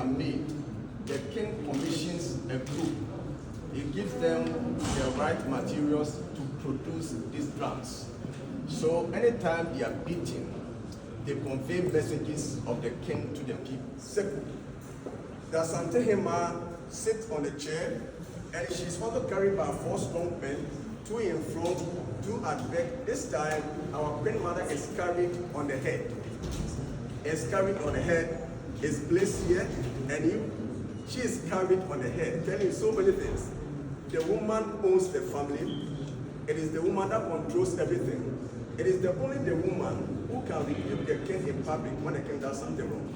are made, the king commissions a group. He gives them the right materials to produce these drums. So anytime they are beaten, they convey messages of the king to the people. Second, the Asantewaa sits on a chair, and she's also carried by 4 strong men, 2 in front, 2 at back. This time, our grandmother is carried on the head. Is carried on the head, is placed here, and she is carried on the head, telling you so many things. The woman owns the family. It is the woman that controls everything. It is only the woman who can rebuke the king in public when the king does something wrong.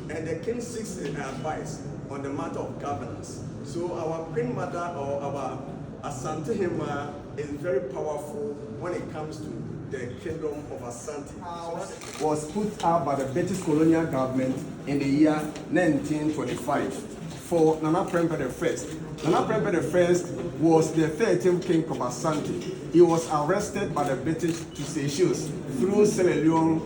And the king seeks advice on the matter of governance. So our queen mother or our Asantewaa is very powerful when it comes to the kingdom of Asante. House was put up by the British colonial government in the year 1925 for Nana Prempeh I. Nana Prempeh I was the 13th king of Asante. He was arrested by the British to Seychelles through Sierra Leone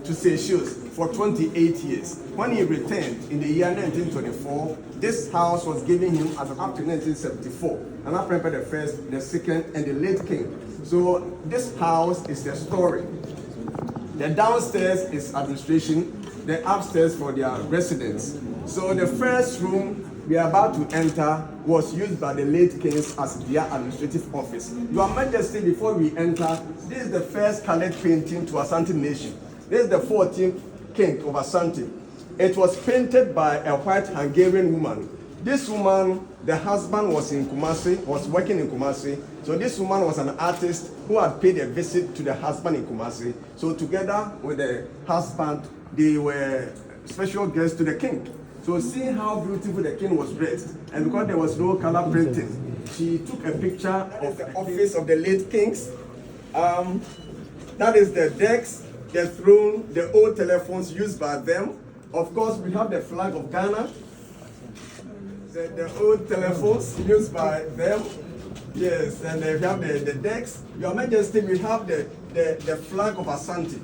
to Seychelles for 28 years. When he returned in the year 1924, this house was given him up to 1974. Nana Prempeh I, the second, and the late king. So this house is the story. The downstairs is administration, the upstairs for their residence. So the first room we are about to enter was used by the late kings as their administrative office. Your Majesty, before we enter, this is the first colored painting to Asante nation. This is the 14th king of Asante. It was painted by a white Hungarian woman. This woman, the husband was in Kumasi, was working in Kumasi. So this woman was an artist who had paid a visit to the husband in Kumasi. So together with the husband, they were special guests to the king. So seeing how beautiful the king was dressed, and because there was no color printing, she took a picture of the office of the late kings. That is the decks, the throne, the old telephones used by them. Of course, we have the flag of Ghana, the old telephones used by them. Yes, and we have the decks. Your Majesty, we have the flag of Asante.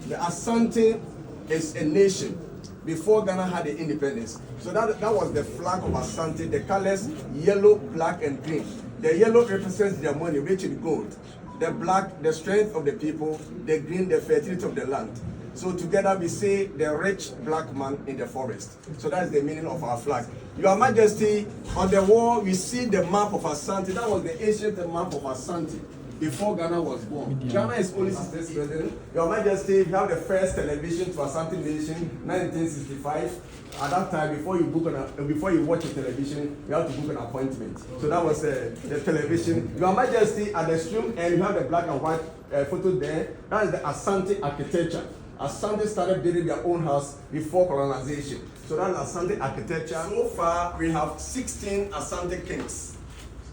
The Asante is a nation before Ghana had the independence. So that was the flag of Asante, the colors yellow, black, and green. The yellow represents their money, rich in gold. The black, the strength of the people. The green, the fertility of the land. So together we say the rich black man in the forest. So that's the meaning of our flag. Your Majesty, on the wall we see the map of Asante. That was the ancient map of Asante before Ghana was born. Ghana is only 66 president. Your Majesty, we have the first television to Asante Nation, 1965. At that time, before you watch a television, you have to book an appointment. So that was the television. Your Majesty, at the extreme end, you have the black and white photo there. That is the Asante architecture. Asante started building their own house before colonization. So that's Asante architecture. So far, we have 16 Asante kings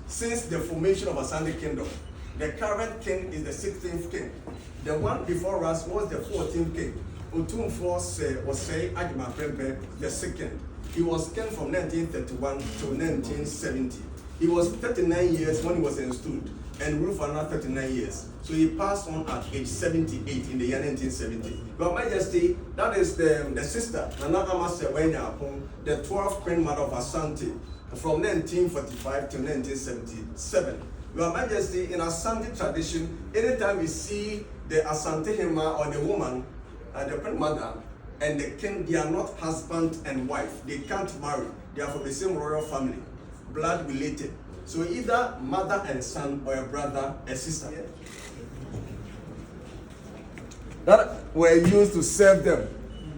since the formation of Asante Kingdom. The current king is the 16th king. The one before us was the 14th king. Otumfuo was Ajima Prempeh the second. He was king from 1931 to 1970. He was 39 years when he was installed and ruled for another 39 years. So he passed on at age 78 in the year 1970. Your Majesty, that is the sister, Nana Asantewaa, the 12th queen mother of Asante from 1945 to 1977. Your Majesty, in Asante tradition, anytime we see the Asantewaa or the woman, the queen mother, and the king, they are not husband and wife. They can't marry. They are from the same royal family, blood related. So either mother and son, or a brother and sister. That were used to serve them.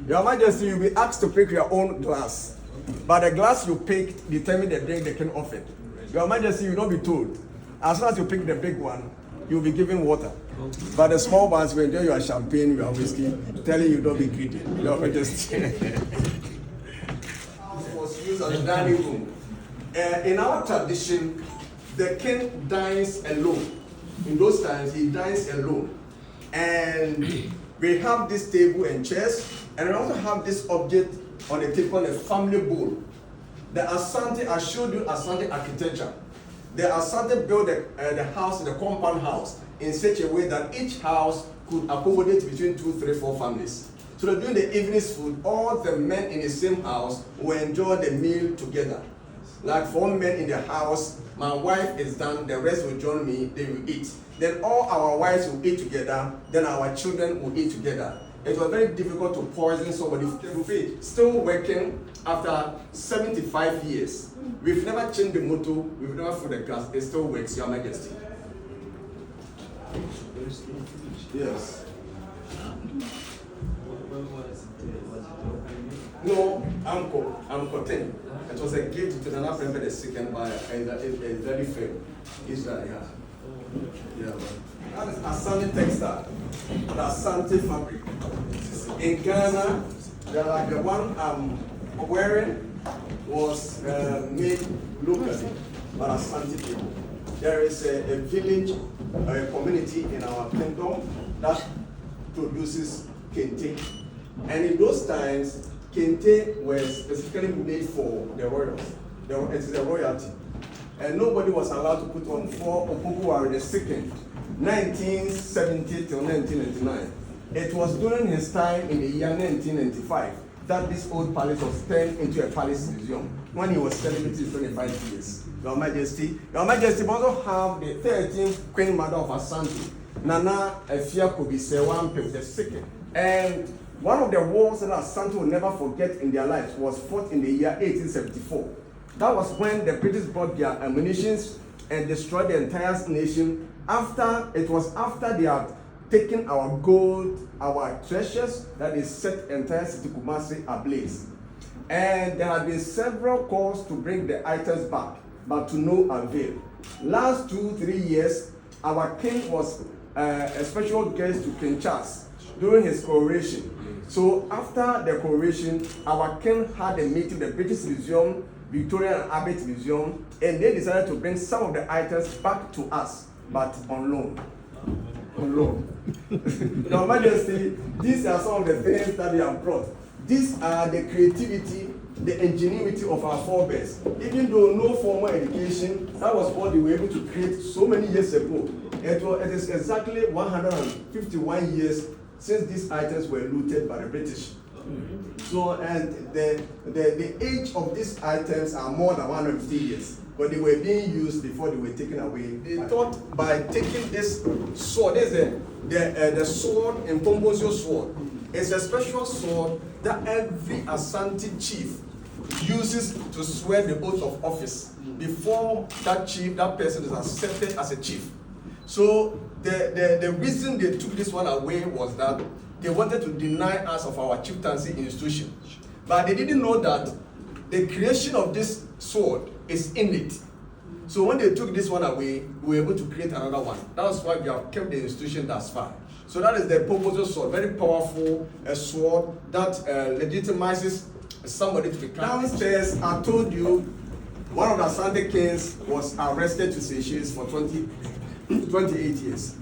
Your Majesty, you'll be asked to pick your own glass. But the glass you pick determines the drink the king offered. Your Majesty, you will not be told. As soon as you pick the big one, you'll be given water. But the small ones will enjoy your champagne, your whiskey, telling you don't be greedy. Your Majesty. Was used as a dining room. In our tradition, the king dines alone. In those times, he dines alone. And we have this table and chairs, and we also have this object on the table, a family bowl. The Asante, I showed you Asante architecture. The Asante built the house, the compound house, in such a way that each house could accommodate between 2, 3, 4 families. So during the evening's food, all the men in the same house will enjoy the meal together. Like 4 men in the house, my wife is done, the rest will join me, they will eat. Then all our wives will eat together, then our children will eat together. It was very difficult to poison somebody. Still working after 75 years. We've never changed the motto, we've never filled the gas, it still works, Your Majesty. Yes. No, I'm 10. It was a gift to the Prempeh II by a very famous Israel. Yeah. That is Asante textile, the Asante fabric. In Ghana, the one I'm wearing was made locally by Asante people. There is a village, a community in our kingdom that produces kente. And in those times, kente was specifically made for the royals. It is a royalty. And nobody was allowed to put on for Opokuwari II, 1970 till 1999. It was during his time in the year 1995 that this old palace was turned into a palace museum when he was celebrating 25 years. Your Majesty we also have the 13th Queen Mother of Asante, Nana Efia Kobisewa II. And one of the wars that Asante will never forget in their lives was fought in the year 1874. That was when the British brought their ammunition and destroyed the entire nation. It was after they had taken our gold, our treasures, that is set entire city Kumasi ablaze. And there had been several calls to bring the items back, but to no avail. Last 2-3 years, our king was a special guest to King Charles during his coronation. So after the coronation, our king had a meeting, the British Museum, Victoria and Albert Museum, and they decided to bring some of the items back to us, but on loan. On loan. Your Majesty, these are some of the things that we have brought. These are the creativity, the ingenuity of our forebears. Even though no formal education, that was what they were able to create so many years ago. It is exactly 151 years since these items were looted by the British. So, and the age of these items are more than 150 years, but they were being used before they were taken away. They thought by taking this sword, this is the sword, in Pombozio sword. It's a special sword that every Asante chief uses to swear the oath of office before that person is accepted as a chief. So the reason they took this one away was that they wanted to deny us of our chieftaincy institution. But they didn't know that the creation of this sword is innate. So when they took this one away, we were able to create another one. That's why we have kept the institution thus far. So that is the Pombozio sword, very powerful sword that legitimizes somebody to become. Downstairs, I told you, one of the Asante kings was arrested to Seychelles for 28 years.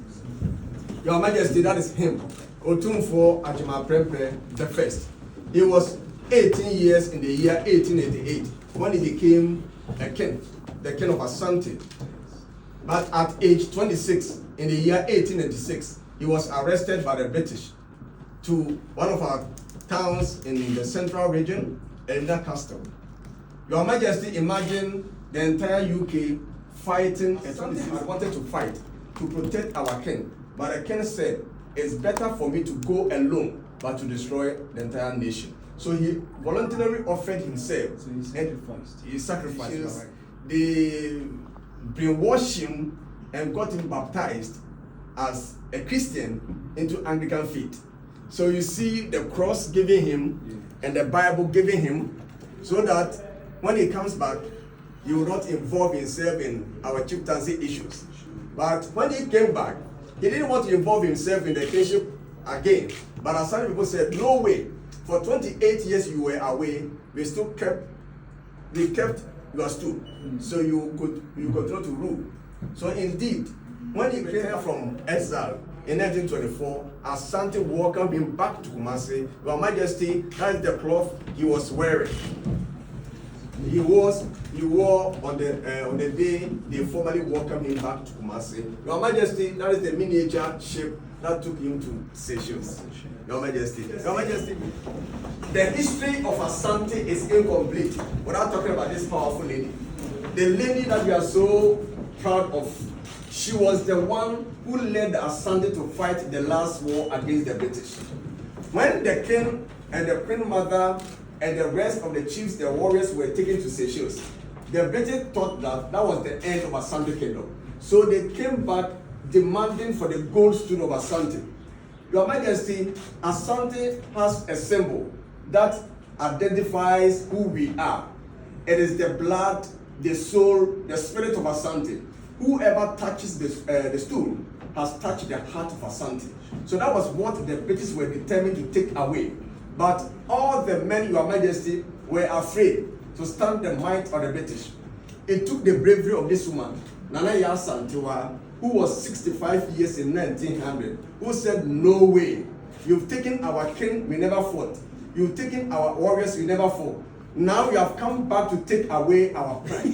Your Majesty, that is him. Otumfo Ajima Prempeh the first. He was 18 years in the year 1888 when he became a king, the king of Asante. But at age 26 in the year 1886, he was arrested by the British to one of our towns in the central region, Elida Castle. Your Majesty, imagine the entire UK fighting. I wanted to fight to protect our king, but the king said, it's better for me to go alone, but to destroy the entire nation. So he voluntarily offered himself. So he sacrificed. Right. They brainwashed him and got him baptized as a Christian into Anglican faith. So you see the cross giving him and the Bible giving him, so that when he comes back, he will not involve himself in our chieftaincy issues. But when he came back, he didn't want to involve himself in the kingship again. But as some people said, no way. For 28 years you were away, we kept your stool. So you continue to rule. So indeed, when he came from Exile in 1924, Asante welcomed him back to Kumasi. Your Majesty, that is the cloth he was wearing. he wore on the day they formally welcomed him back to Kumasi. Your Majesty, that is the miniature ship that took him to Seychelles. Your Majesty, the history of Asante is incomplete without talking about this powerful lady. The lady that we are so proud of. She was the one who led the Asante to fight the last war against the British. When the king and the queen mother and the rest of the chiefs, the warriors, were taken to Seychelles, the British thought that that was the end of Asante Kingdom. So they came back demanding for the gold stone of Asante. Your Majesty, Asante has a symbol that identifies who we are. It is the blood, the soul, the spirit of Asante. Whoever touches the stone has touched the heart of Asante. So that was what the British were determined to take away. But all the men, Your Majesty, were afraid to stand the might of the British. It took the bravery of this woman, Yaa Asantewaa, who was 65 years in 1900, who said, no way. You've taken our king, we never fought. You've taken our warriors, we never fought. Now you have come back to take away our pride.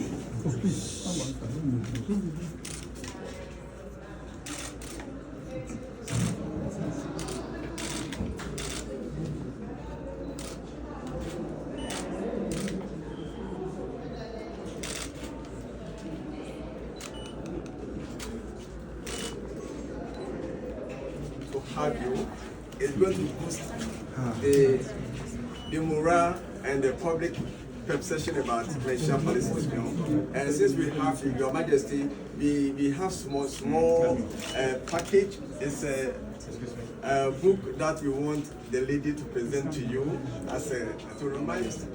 Have you, it's going to boost the morale and the public perception about Manhyia Palace Museum. And since we have, Your Majesty, we have small package. It's a book that we want the lady to present to you as to remind you. So,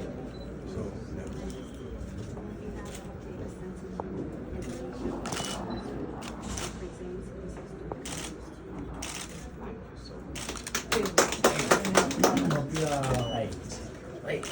Right.